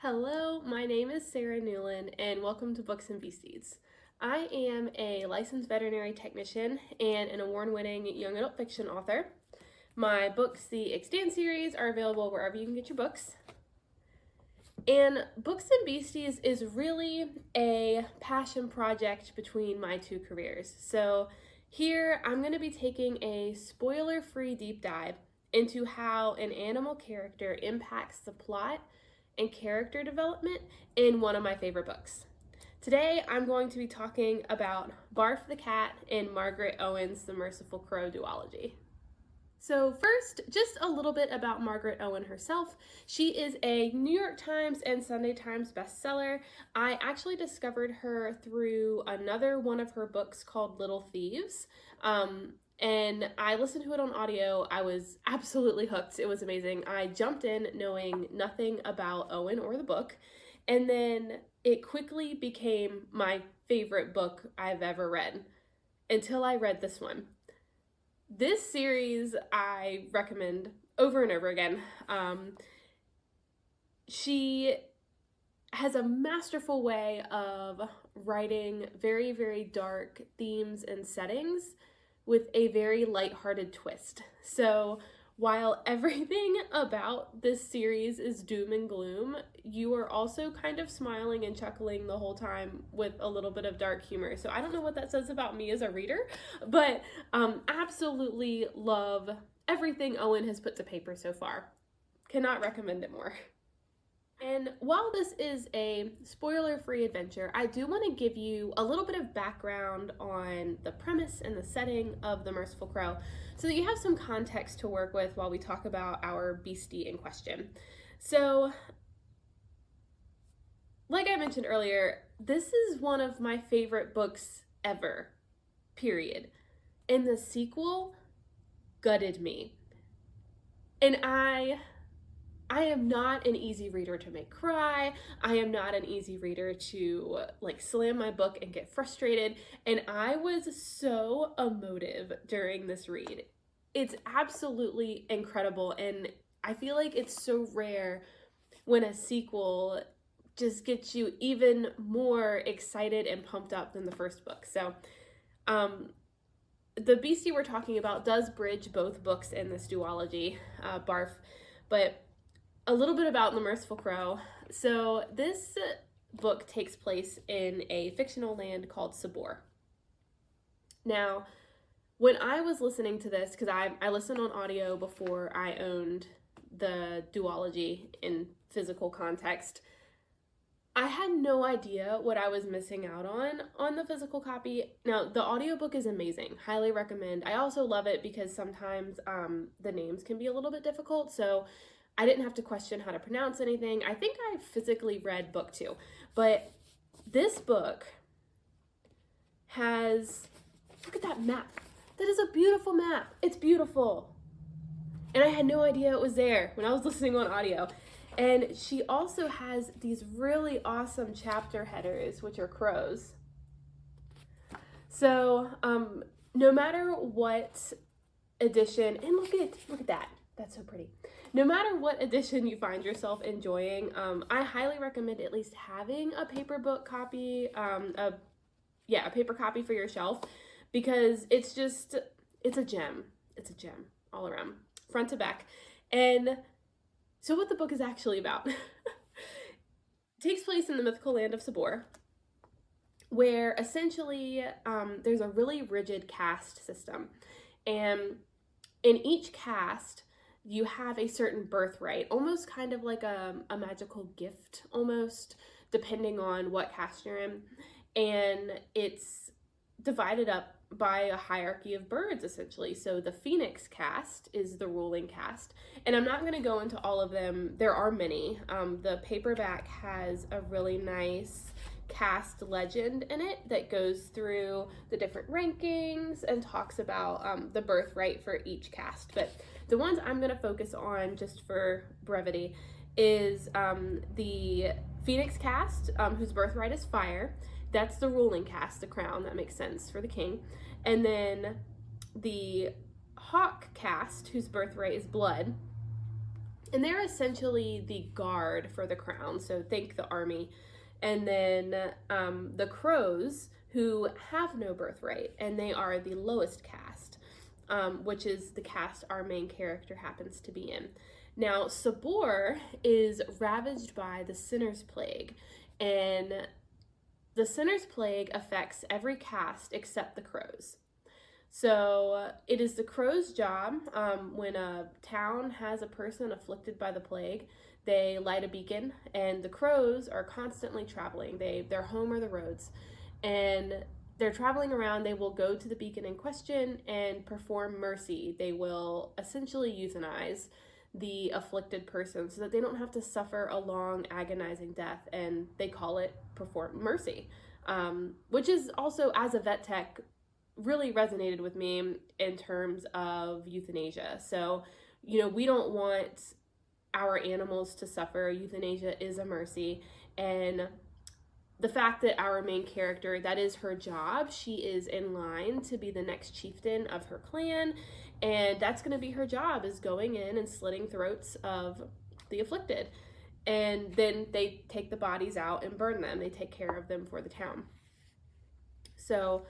Hello, my name is Sarah Newland and welcome to Books and Beasties. I am a licensed veterinary technician and an award-winning young adult fiction author. My books, the Extant series, are available wherever you can get your books. And Books and Beasties is really a passion project between my two careers. So here I'm going to be taking a spoiler-free deep dive into how an animal character impacts the plot and character development in one of my favorite books. Today, I'm going to be talking about Barf the Cat and Margaret Owen's The Merciful Crow duology. So first, just a little bit about Margaret Owen herself. She is a New York Times and Sunday Times bestseller. I actually discovered her through another one of her books called Little Thieves. And I listened to it on audio. I was absolutely hooked. It was amazing. I jumped in knowing nothing about Owen or the book, and then it quickly became my favorite book I've ever read until I read this one. This series I recommend over and over again. She has a masterful way of writing very, very dark themes and settings with a very lighthearted twist. So while everything about this series is doom and gloom, you are also kind of smiling and chuckling the whole time with a little bit of dark humor. So I don't know what that says about me as a reader, but absolutely love everything Owen has put to paper so far. Cannot recommend it more. And while this is a spoiler-free adventure, I do want to give you a little bit of background on the premise and the setting of The Merciful Crow so that you have some context to work with while we talk about our beastie in question. So, like I mentioned earlier, this is one of my favorite books ever, period. And the sequel gutted me. And I am not an easy reader to make cry. I am not an easy reader to slam my book and get frustrated. And I was so emotive during this read. It's absolutely incredible. And I feel like it's so rare when a sequel just gets you even more excited and pumped up than the first book. So the beastie we're talking about does bridge both books in this duology, Barf, but a little bit about The Merciful Crow. So this book takes place in a fictional land called Sabor. Now, when I was listening to this, because I listened on audio before I owned the duology in physical context, I had no idea what I was missing out on the physical copy. Now, the audiobook is amazing. Highly recommend. I also love it because sometimes the names can be a little bit difficult, so I didn't have to question how to pronounce anything. I think I physically read book 2, but this book has, look at that map. That is a beautiful map. It's beautiful. And I had no idea it was there when I was listening on audio. And she also has these really awesome chapter headers, which are crows. So no matter what edition, and look at that. That's so pretty. No matter what edition you find yourself enjoying, I highly recommend at least having a paper book copy, a paper copy for your shelf, because it's a gem. It's a gem all around, front to back. And so what the book is actually about takes place in the mythical land of Sabor, where essentially there's a really rigid caste system. And in each caste, you have a certain birthright, almost kind of like a magical gift, almost, depending on what caste you're in. And it's divided up by a hierarchy of birds, essentially. So the phoenix caste is the ruling caste. And I'm not going to go into all of them. There are many. The paperback has a really nice caste legend in it that goes through the different rankings and talks about the birthright for each caste. But the ones I'm going to focus on, just for brevity, is the Phoenix caste, whose birthright is fire. That's the ruling caste, the crown. That makes sense for the king. And then the Hawk caste, whose birthright is blood. And they're essentially the guard for the crown, so think the army. And then the crows, who have no birthright, and they are the lowest caste, which is the caste our main character happens to be in. Now, Sabor is ravaged by the Sinner's Plague, and the Sinner's Plague affects every caste except the crows. So it is the crow's job, when a town has a person afflicted by the plague, they light a beacon, and the crows are constantly traveling. Their home are the roads, and they're traveling around. They will go to the beacon in question and perform mercy. They will essentially euthanize the afflicted person so that they don't have to suffer a long, agonizing death, and they call it perform mercy, which is also, as a vet tech, really resonated with me in terms of euthanasia. So, we don't want our animals to suffer. Euthanasia is a mercy, and the fact that our main character, that is her job, she is in line to be the next chieftain of her clan, and that's going to be her job, is going in and slitting throats of the afflicted. And then they take the bodies out and burn them. They take care of them for the town. So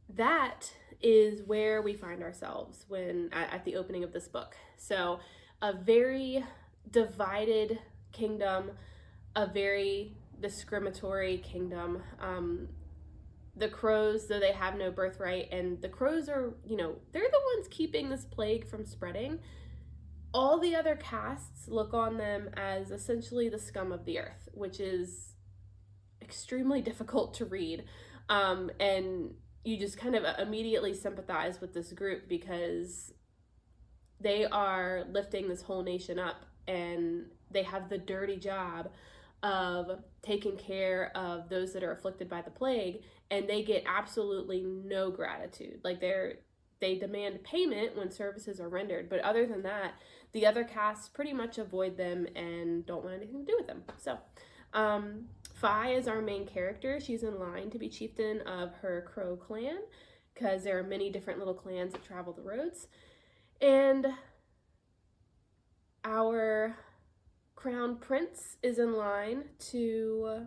that is where we find ourselves when at the opening of this book. So a very divided kingdom, a very discriminatory kingdom. The crows, though they have no birthright, and the crows are, they're the ones keeping this plague from spreading. All the other castes look on them as essentially the scum of the earth, which is extremely difficult to read. And you just kind of immediately sympathize with this group because they are lifting this whole nation up, and they have the dirty job of taking care of those that are afflicted by the plague, and they get absolutely no gratitude. Like they demand payment when services are rendered, but other than that, the other castes pretty much avoid them and don't want anything to do with them. So Fi is our main character. She's in line to be chieftain of her crow clan, because there are many different little clans that travel the roads. And our crown prince is in line to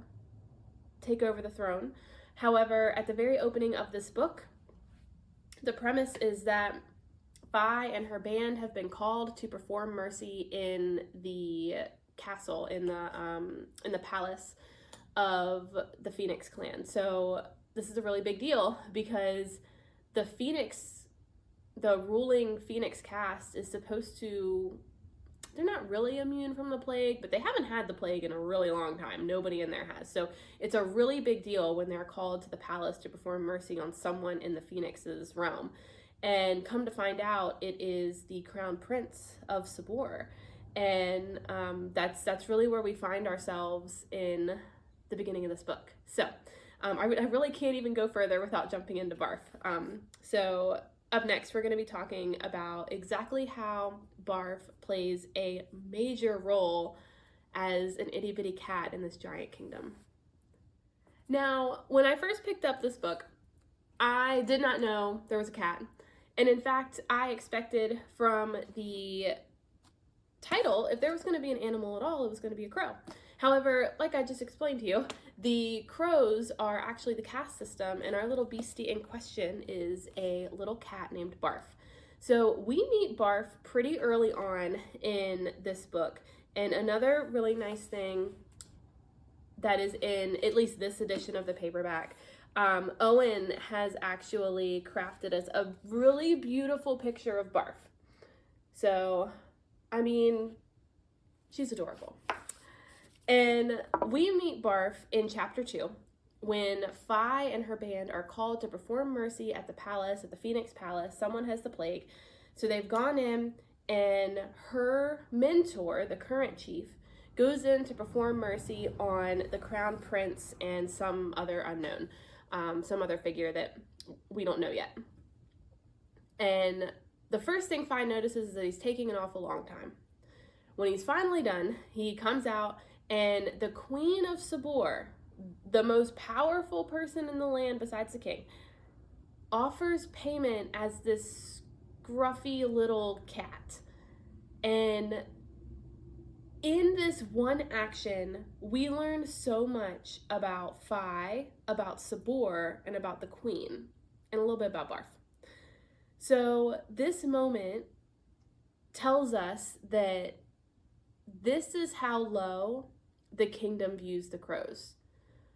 take over the throne. However, at the very opening of this book, the premise is that Fi and her band have been called to perform mercy in the castle, in the palace of the Phoenix clan. So this is a really big deal because the ruling Phoenix caste is supposed to, they're not really immune from the plague, but they haven't had the plague in a really long time. Nobody in there has. So it's a really big deal when they're called to the palace to perform mercy on someone in the Phoenix's realm. And come to find out, it is the crown prince of Sabor. And that's really where we find ourselves in the beginning of this book. So I really can't even go further without jumping into Barf. So up next, we're going to be talking about exactly how Barf plays a major role as an itty-bitty cat in this giant kingdom. Now, when I first picked up this book, I did not know there was a cat. And in fact, I expected from the title, if there was going to be an animal at all, it was going to be a crow. However, like I just explained to you, the crows are actually the caste system, and our little beastie in question is a little cat named Barf. So we meet Barf pretty early on in this book, and another really nice thing that is in at least this edition of the paperback, Owen has actually crafted us a really beautiful picture of Barf. So, I mean, she's adorable. And we meet Barf in chapter 2 when Fi and her band are called to perform mercy at the palace, at the Phoenix Palace. Someone has the plague. So they've gone in, and her mentor, the current chief, goes in to perform mercy on the crown prince and some other unknown, some other figure that we don't know yet. And the first thing Fi notices is that he's taking an awful long time. When he's finally done, he comes out, and the Queen of Sabor, the most powerful person in the land besides the king, offers payment as this scruffy little cat. And In this one action, we learn so much about Fi, about Sabor, and about the Queen, and a little bit about Barf. So this moment tells us that this is how low the kingdom views the crows.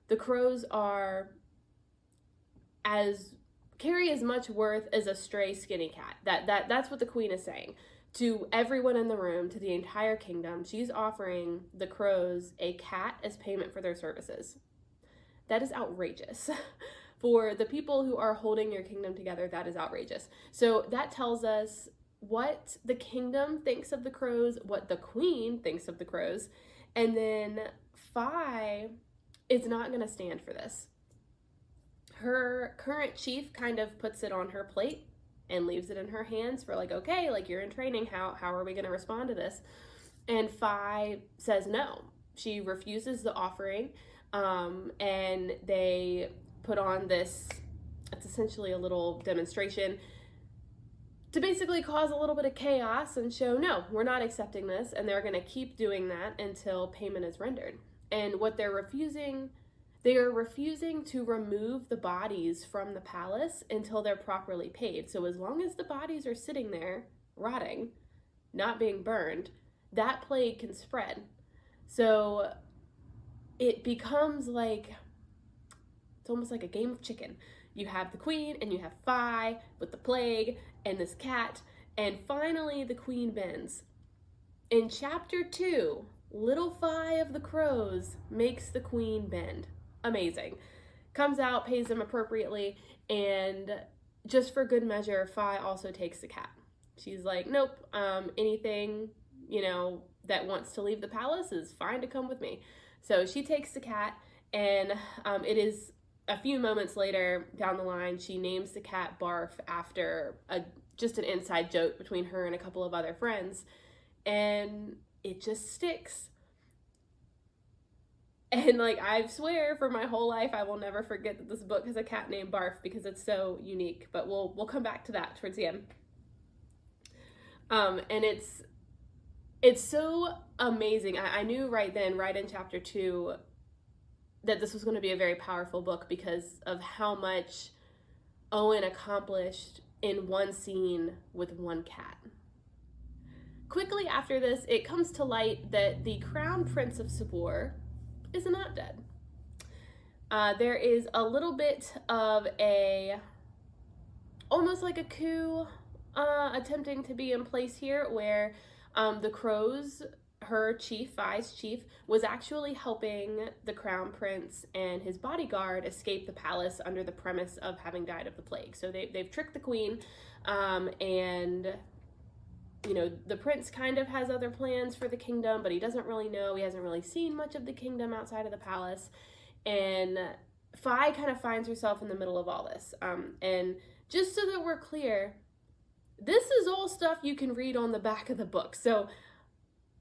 The crows carry as much worth as a stray skinny cat. That's what the Queen is saying to everyone in the room, to the entire kingdom. She's offering the crows a cat as payment for their services. That is outrageous. For the people who are holding your kingdom together, that is outrageous. So that tells us what the kingdom thinks of the crows, what the Queen thinks of the crows, and then Fi is not going to stand for this. Her current chief kind of puts it on her plate and leaves it in her hands for like, okay, like you're in training, how are we going to respond to this? And Fi says no. She refuses the offering, and they put on this, it's essentially a little demonstration to basically cause a little bit of chaos and show, no, we're not accepting this, and they're going to keep doing that until payment is rendered. And what they are refusing to remove the bodies from the palace until they're properly paid. So as long as the bodies are sitting there, rotting, not being burned, that plague can spread. So it becomes like, it's almost like a game of chicken. You have the Queen and you have Fi with the plague and this cat, and finally the Queen bends. In chapter 2, little Fi of the crows makes the Queen bend. Amazing. Comes out, pays them appropriately, and just for good measure, Fi also takes the cat. She's like, nope, anything, that wants to leave the palace is fine to come with me. So she takes the cat, and it is a few moments later down the line, she names the cat Barf after just an inside joke between her and a couple of other friends, and it just sticks. And like, I swear for my whole life, I will never forget that this book has a cat named Barf because it's so unique, but we'll come back to that towards the end. And it's so amazing. I knew right then, right in chapter 2, that this was going to be a very powerful book because of how much Owen accomplished in one scene with one cat. Quickly after this, it comes to light that the Crown Prince of Sabor is not dead. There is a little bit of almost like a coup attempting to be in place here, where the crows, her chief, Fi's chief, was actually helping the Crown Prince and his bodyguard escape the palace under the premise of having died of the plague. So they've tricked the Queen, and the prince kind of has other plans for the kingdom, but he doesn't really know. He hasn't really seen much of the kingdom outside of the palace, and Fi kind of finds herself in the middle of all this. And just so that we're clear, this is all stuff you can read on the back of the book. So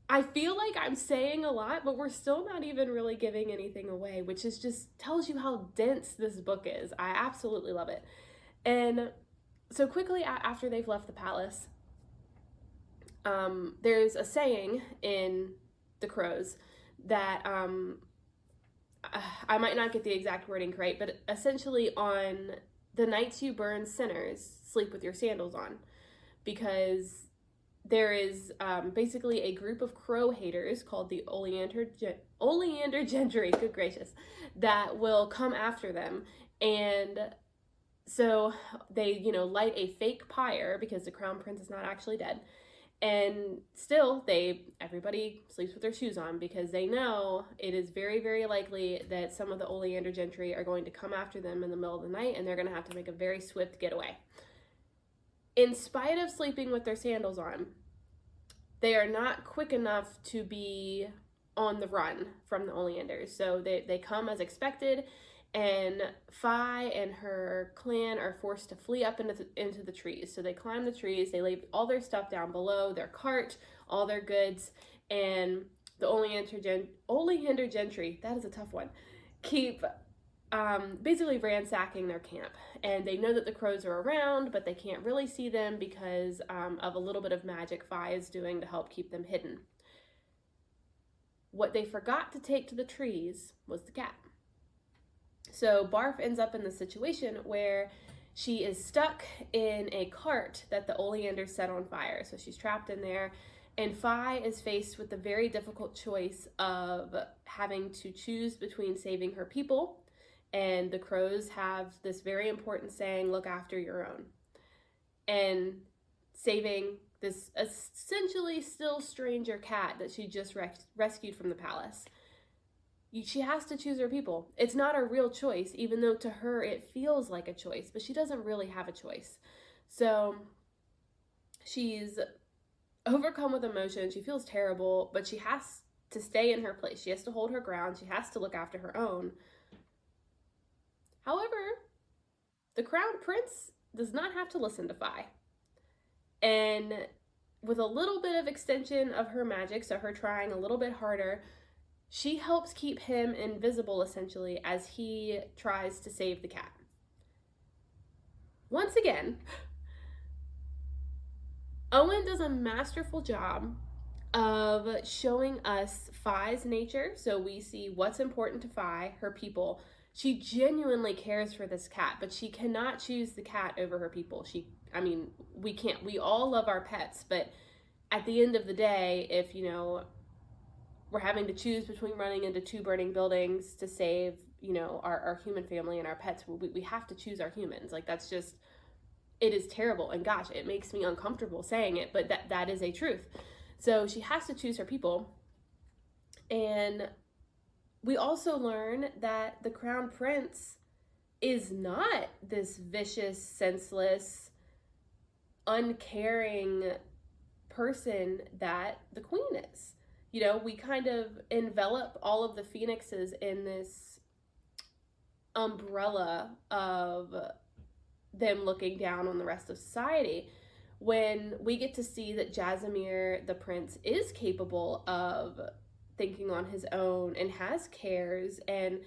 I feel like I'm saying a lot, but we're still not even really giving anything away, which is just tells you how dense this book is. I absolutely love it. And so quickly after they've left the palace, there's a saying in The Crows that I might not get the exact wording right, but essentially on the nights you burn sinners, sleep with your sandals on, because there is basically a group of crow haters called the Oleander Gentry, good gracious, that will come after them. And so they, light a fake pyre because the Crown Prince is not actually dead. And still, everybody sleeps with their shoes on because they know it is very, very likely that some of the Oleander Gentry are going to come after them in the middle of the night, and they're going to have to make a very swift getaway. In spite of sleeping with their sandals on, they are not quick enough to be on the run from the Oleanders. So they come as expected, and Fi and her clan are forced to flee up into the trees. So they climb the trees, they lay all their stuff down below, their cart, all their goods, and the Oleander Gentry, that is a tough one, keep basically ransacking their camp. And they know that the crows are around, but they can't really see them because of a little bit of magic Fi is doing to help keep them hidden. What they forgot to take to the trees was the cat. So Barf ends up in the situation where she is stuck in a cart that the oleanders set on fire. So she's trapped in there, and Fi is faced with the very difficult choice of having to choose between saving her people, and the crows have this very important saying, look after your own, and saving this essentially still stranger cat that she just rescued from the palace. She has to choose her people. It's not a real choice, even though to her it feels like a choice, but she doesn't really have a choice. So she's overcome with emotion. She feels terrible, but she has to stay in her place. She has to hold her ground. She has to look after her own. However, the crown prince does not have to listen to Fi. And with a little bit of extension of her magic, so her trying a little bit harder, she helps keep him invisible, essentially, as he tries to save the cat. Once again, Owen does a masterful job of showing us Fi's nature. So we see what's important to Fi, her people. She genuinely cares for this cat, but she cannot choose the cat over her people. We can't. We all love our pets, but at the end of the day, if, we're having to choose between running into 2 burning buildings to save, our human family and our pets, we have to choose our humans. Like, that's just, it is terrible. And gosh, it makes me uncomfortable saying it, but that is a truth. So she has to choose her people. And we also learn that the crown prince is not this vicious, senseless, uncaring person that the queen is. We kind of envelop all of the phoenixes in this umbrella of them looking down on the rest of society, when we get to see that Jasimir, the prince, is capable of thinking on his own and has cares. And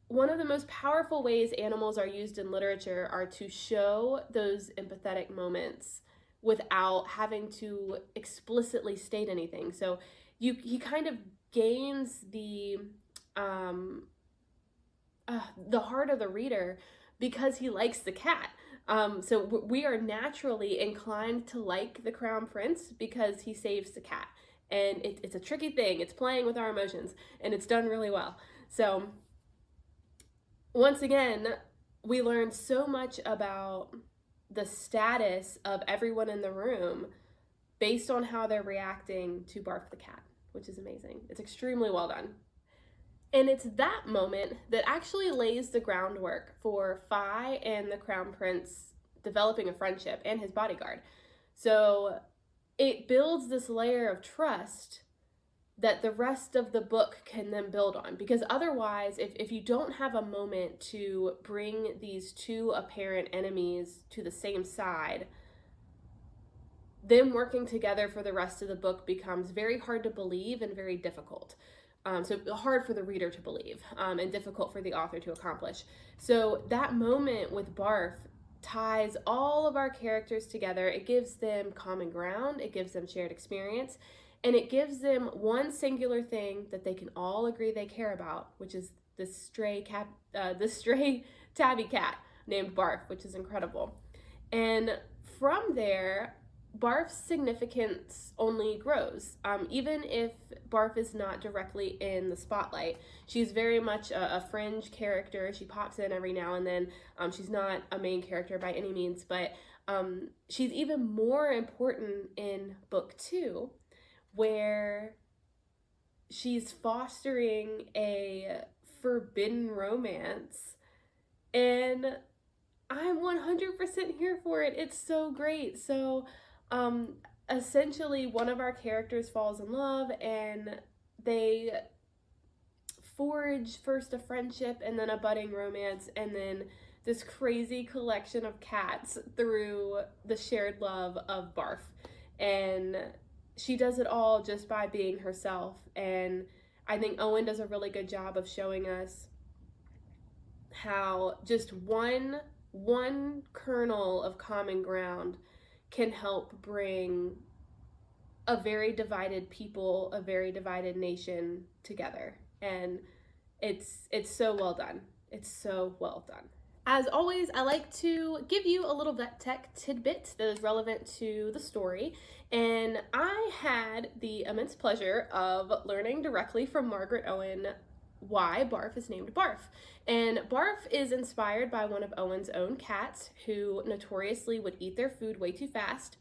one of the most powerful ways animals are used in literature are to show those empathetic moments without having to explicitly state anything. So he kind of gains the heart of the reader because he likes the cat. So we are naturally inclined to like the crown prince because he saves the cat. And it's a tricky thing. It's playing with our emotions, and it's done really well. So once again, we learned so much about the status of everyone in the room based on how they're reacting to Barf the Cat, which is amazing. It's extremely well done. And it's that moment that actually lays the groundwork for Fi and the Crown Prince developing a friendship, and his bodyguard. So it builds this layer of trust that the rest of the book can then build on. Because otherwise, if you don't have a moment to bring these 2 apparent enemies to the same side, them working together for the rest of the book becomes very hard to believe and very difficult. So hard for the reader to believe, and difficult for the author to accomplish. So that moment with Barf ties all of our characters together. It gives them common ground, it gives them shared experience, and it gives them one singular thing that they can all agree they care about, which is this stray tabby cat named Barf, which is incredible. And from there, Barf's significance only grows. Even if Barf is not directly in the spotlight, she's very much a fringe character. She pops in every now and then. She's not a main character by any means, but she's even more important in book 2, where she's fostering a forbidden romance, and I'm 100% here for it. It's so great. So essentially one of our characters falls in love, and they forge first a friendship and then a budding romance, and then this crazy collection of cats through the shared love of Barf. And she does it all just by being herself. And I think Owen does a really good job of showing us how just one kernel of common ground can help bring a very divided people, a very divided nation together. And it's so well done. It's so well done. As always, I like to give you a little vet tech tidbit that is relevant to the story. And I had the immense pleasure of learning directly from Margaret Owen why Barf is named Barf. And Barf is inspired by one of Owen's own cats, who notoriously would eat their food way too fast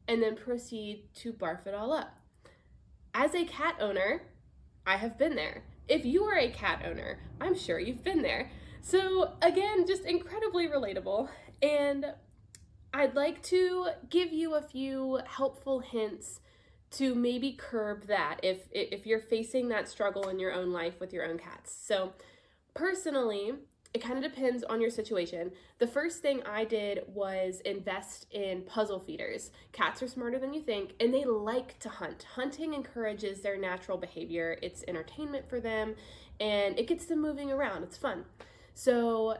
and then proceed to barf it all up. As a cat owner, I have been there. If you are a cat owner, I'm sure you've been there. So again, just incredibly relatable. And I'd like to give you a few helpful hints to maybe curb that if you're facing that struggle in your own life with your own cats. So personally, it kind of depends on your situation. The first thing I did was invest in puzzle feeders. Cats are smarter than you think, and they like to hunt. Hunting encourages their natural behavior. It's entertainment for them, and it gets them moving around. It's fun. So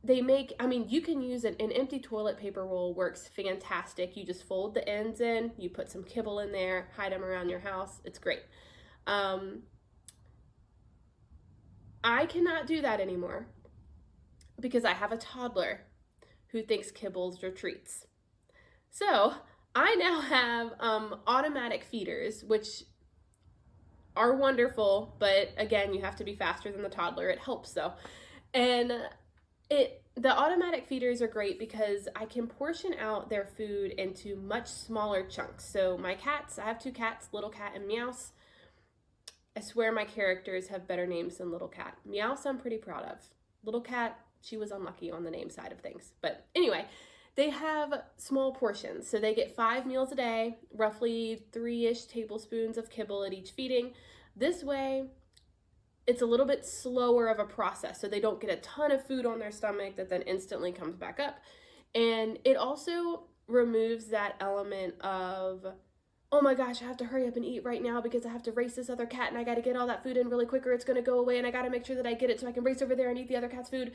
they make, you can use an empty toilet paper roll, works fantastic. You just fold the ends in, you put some kibble in there, hide them around your house. It's great. I cannot do that anymore because I have a toddler who thinks kibbles are treats. So I now have automatic feeders, which are wonderful, but again, you have to be faster than the toddler. It helps though. And the automatic feeders are great because I can portion out their food into much smaller chunks. So my cats, I have 2 cats, Little Cat and Meows. I swear my characters have better names than Little Cat. Meows I'm pretty proud of. Little Cat, she was unlucky on the name side of things. But anyway, they have small portions. So they get 5 meals a day, roughly 3-ish tablespoons of kibble at each feeding. This way, it's a little bit slower of a process, so they don't get a ton of food on their stomach that then instantly comes back up. And it also removes that element of, oh my gosh, I have to hurry up and eat right now because I have to race this other cat and I got to get all that food in really quick or it's going to go away and I got to make sure that I get it so I can race over there and eat the other cat's food.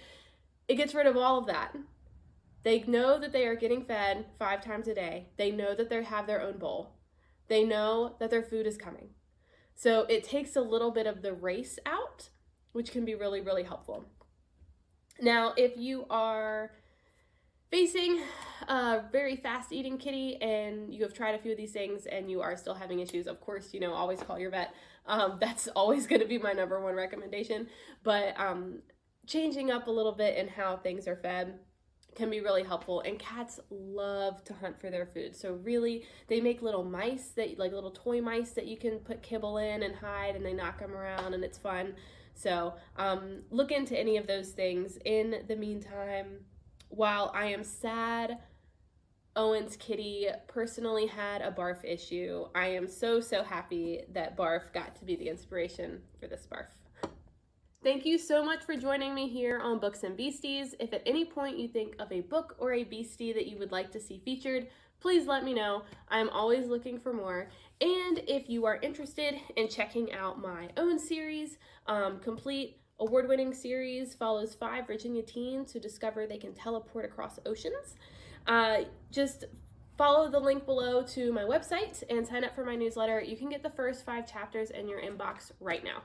It gets rid of all of that. They know that they are getting fed 5 times a day. They know that they have their own bowl. They know that their food is coming. So it takes a little bit of the race out, which can be really, really helpful. Now, if you are facing a very fast eating kitty and you have tried a few of these things and you are still having issues, of course, always call your vet. That's always going to be my number one recommendation. But changing up a little bit in how things are fed can be really helpful, and cats love to hunt for their food. So really, they make little mice, like little toy mice that you can put kibble in and hide, and they knock them around and it's fun. So look into any of those things. In the meantime, while I am sad Owen's kitty personally had a barf issue, I am so happy that Barf got to be the inspiration for this barf. Thank you so much for joining me here on Books and Beasties. If at any point you think of a book or a beastie that you would like to see featured, please let me know. I'm always looking for more. And if you are interested in checking out my own series, complete award-winning series follows 5 Virginia teens who discover they can teleport across oceans. Just follow the link below to my website and sign up for my newsletter. You can get the first 5 chapters in your inbox right now.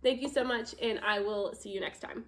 Thank you so much, and I will see you next time.